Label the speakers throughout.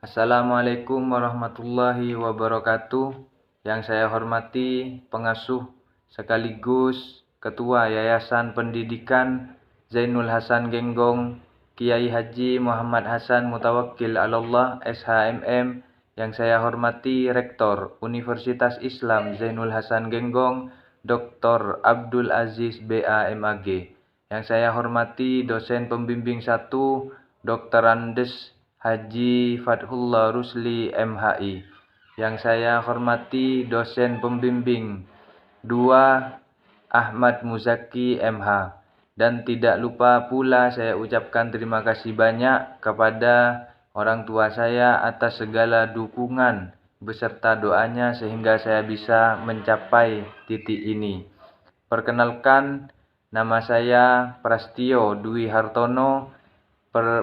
Speaker 1: Assalamualaikum warahmatullahi wabarakatuh. Yang saya hormati pengasuh sekaligus Ketua Yayasan Pendidikan Zainul Hasan Genggong, Kiai Haji Muhammad Hasan Mutawakkil Alallah SHMM. Yang saya hormati Rektor Universitas Islam Zainul Hasan Genggong, Dr. Abdul Aziz BAMAG. Yang saya hormati dosen pembimbing 1, Dr. Andes Haji Fathullah Rusli MHI. Yang saya hormati dosen pembimbing 2, Ahmad Muzaki MH. Dan tidak lupa pula saya ucapkan terima kasih banyak kepada orang tua saya atas segala dukungan beserta doanya sehingga saya bisa mencapai titik ini. Perkenalkan, nama saya Prastio Dwi Hartono,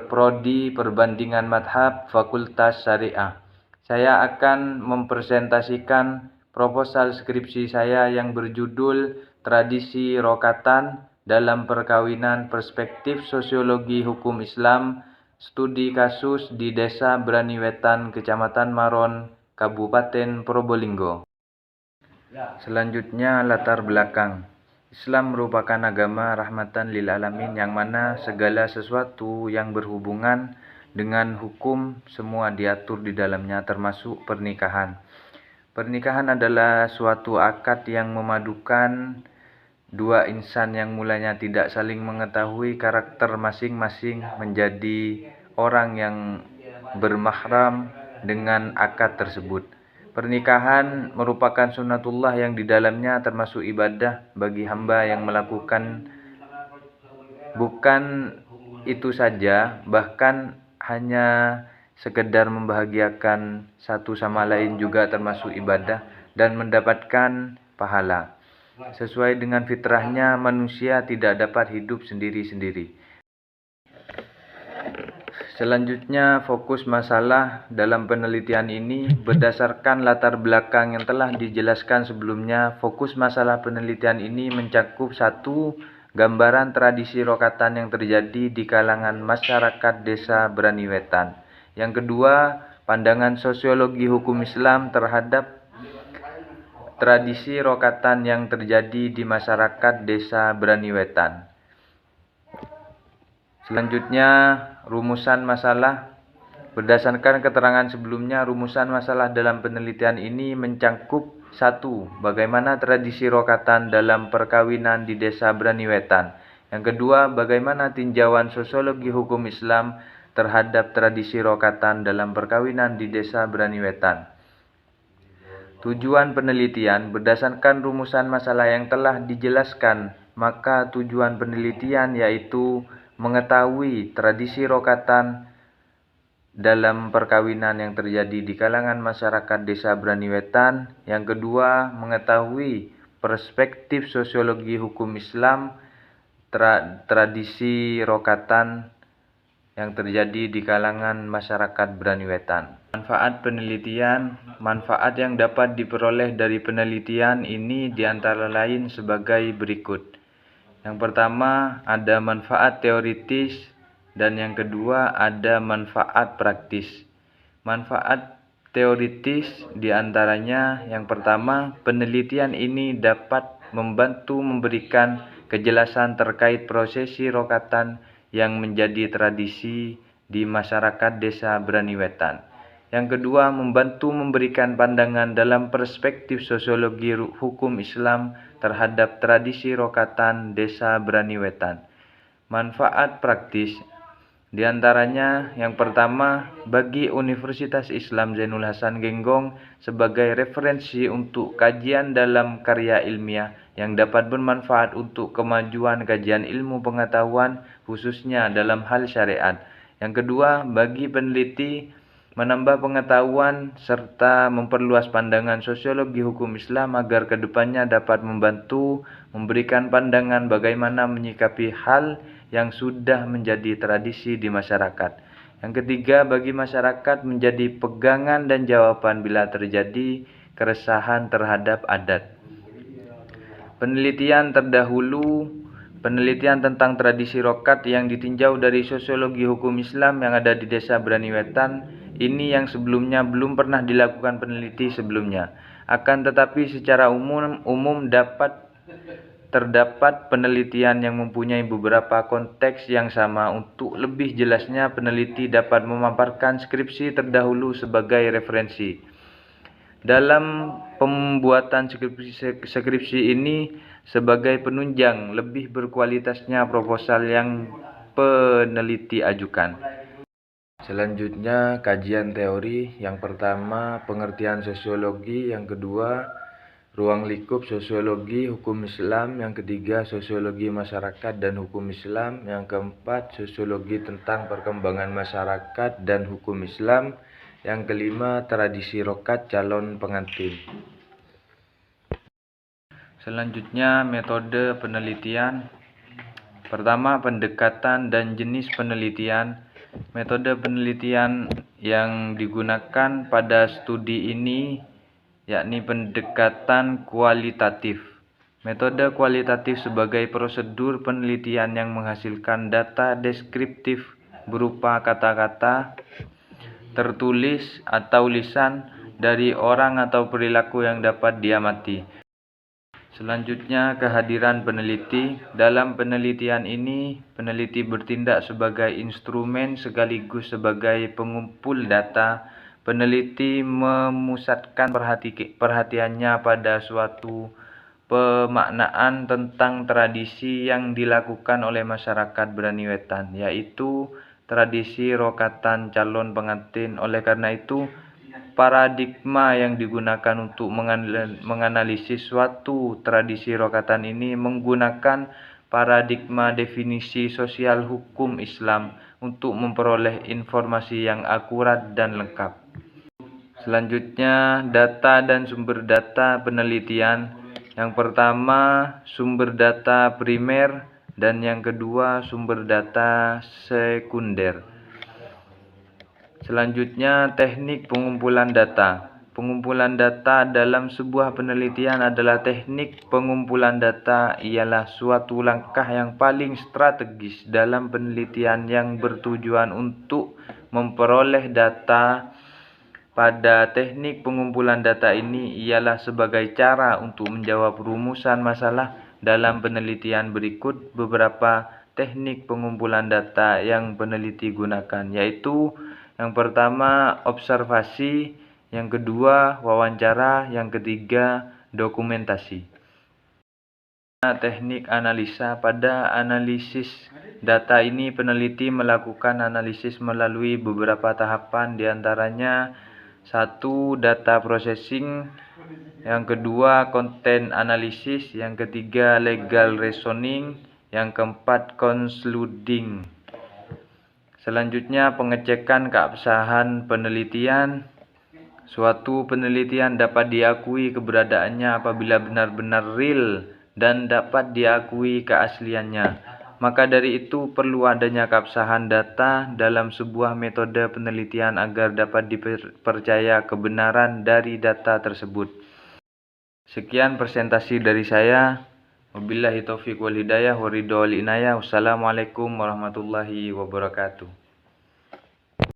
Speaker 1: Prodi Perbandingan Madhab Fakultas Syariah. Saya akan mempresentasikan proposal skripsi saya yang berjudul Tradisi Rokatan dalam Perkawinan Perspektif Sosiologi Hukum Islam, Studi Kasus di Desa Braniwetan, Kecamatan Maron, Kabupaten Probolinggo. Selanjutnya, latar belakang. Islam merupakan agama rahmatan lil alamin yang mana segala sesuatu yang berhubungan dengan hukum semua diatur di dalamnya, termasuk pernikahan. Pernikahan adalah suatu akad yang memadukan dua insan yang mulanya tidak saling mengetahui karakter masing-masing menjadi orang yang bermahram dengan akad tersebut. Pernikahan merupakan sunnatullah yang di dalamnya termasuk ibadah bagi hamba yang melakukan. Bukan itu saja, bahkan hanya sekedar membahagiakan satu sama lain juga termasuk ibadah dan mendapatkan pahala. Sesuai dengan fitrahnya, manusia tidak dapat hidup sendiri-sendiri. Selanjutnya, fokus masalah dalam penelitian ini berdasarkan latar belakang yang telah dijelaskan sebelumnya. Fokus masalah penelitian ini mencakup 1. Gambaran tradisi rokatan yang terjadi di kalangan masyarakat desa Braniwetan. Yang kedua, pandangan sosiologi hukum Islam terhadap tradisi rokatan yang terjadi di masyarakat desa Braniwetan. Selanjutnya, rumusan masalah. Berdasarkan keterangan sebelumnya, rumusan masalah dalam penelitian ini mencakup 1. Bagaimana tradisi rokatan dalam perkawinan di desa Braniwetan. Yang kedua, bagaimana tinjauan sosiologi hukum Islam terhadap tradisi rokatan dalam perkawinan di desa Braniwetan. Tujuan penelitian berdasarkan rumusan masalah yang telah dijelaskan, maka tujuan penelitian yaitu mengetahui tradisi rokatan dalam perkawinan yang terjadi di kalangan masyarakat desa Braniwetan. Yang kedua, mengetahui perspektif sosiologi hukum Islam tradisi rokatan yang terjadi di kalangan masyarakat Braniwetan. Manfaat penelitian. Manfaat yang dapat diperoleh dari penelitian ini diantara lain sebagai berikut. Yang pertama, ada manfaat teoritis, dan yang kedua ada manfaat praktis. Manfaat teoritis diantaranya yang pertama, penelitian ini dapat membantu memberikan kejelasan terkait prosesi rokatan yang menjadi tradisi di masyarakat desa Braniwetan. Yang kedua, membantu memberikan pandangan dalam perspektif sosiologi hukum Islam terhadap tradisi rokatan desa Braniwetan. Manfaat praktis diantaranya yang pertama, bagi Universitas Islam Zainul Hasan Genggong sebagai referensi untuk kajian dalam karya ilmiah yang dapat bermanfaat untuk kemajuan kajian ilmu pengetahuan khususnya dalam hal syariat. Yang kedua, bagi peneliti menambah pengetahuan serta memperluas pandangan sosiologi hukum Islam agar kedepannya dapat membantu memberikan pandangan bagaimana menyikapi hal yang sudah menjadi tradisi di masyarakat. Yang ketiga, bagi masyarakat menjadi pegangan dan jawaban bila terjadi keresahan terhadap adat. Penelitian terdahulu, penelitian tentang tradisi rokat yang ditinjau dari sosiologi hukum Islam yang ada di desa Braniwetan ini yang sebelumnya belum pernah dilakukan peneliti sebelumnya. Akan tetapi secara umum terdapat penelitian yang mempunyai beberapa konteks yang sama. Untuk lebih jelasnya, peneliti dapat memaparkan skripsi terdahulu sebagai referensi. Dalam pembuatan skripsi ini sebagai penunjang lebih berkualitasnya proposal yang peneliti ajukan. Selanjutnya, kajian teori. Yang pertama, pengertian sosiologi. Yang kedua, ruang lingkup sosiologi hukum Islam. Yang ketiga, sosiologi masyarakat dan hukum Islam. Yang keempat, sosiologi tentang perkembangan masyarakat dan hukum Islam. Yang kelima, tradisi rokat calon pengantin. Selanjutnya, metode penelitian. Pertama, pendekatan dan jenis penelitian. Metode penelitian yang digunakan pada studi ini yakni pendekatan kualitatif. Metode kualitatif sebagai prosedur penelitian yang menghasilkan data deskriptif berupa kata-kata tertulis atau lisan dari orang atau perilaku yang dapat diamati. Selanjutnya, kehadiran peneliti. Dalam penelitian ini, peneliti bertindak sebagai instrumen sekaligus sebagai pengumpul data. Peneliti memusatkan perhatiannya pada suatu pemaknaan tentang tradisi yang dilakukan oleh masyarakat Braniwetan, yaitu tradisi rokatan calon pengantin. Oleh karena itu, paradigma yang digunakan untuk menganalisis suatu tradisi rokatan ini menggunakan paradigma definisi sosial hukum Islam untuk memperoleh informasi yang akurat dan lengkap. Selanjutnya, data dan sumber data penelitian. Yang pertama, sumber data primer, dan yang kedua, sumber data sekunder. Selanjutnya, teknik pengumpulan data. Pengumpulan data dalam sebuah penelitian adalah teknik pengumpulan data ialah suatu langkah yang paling strategis dalam penelitian yang bertujuan untuk memperoleh data. Pada teknik pengumpulan data ini ialah sebagai cara untuk menjawab rumusan masalah. Dalam penelitian berikut beberapa teknik pengumpulan data yang peneliti gunakan, yaitu yang pertama, observasi. Yang kedua, wawancara. Yang ketiga, dokumentasi. Teknik analisa. Pada analisis data ini, peneliti melakukan analisis melalui beberapa tahapan, diantaranya 1. Data processing. Yang kedua, content analysis. Yang ketiga, legal reasoning. Yang keempat, concluding. Selanjutnya, pengecekan keabsahan penelitian. Suatu penelitian dapat diakui keberadaannya apabila benar-benar real dan dapat diakui keasliannya. Maka dari itu perlu adanya keabsahan data dalam sebuah metode penelitian agar dapat dipercaya kebenaran dari data tersebut. Sekian presentasi dari saya. Wabillahi taufiq wal hidayah wa ridha wal inayah. Wassalamualaikum warahmatullahi wabarakatuh.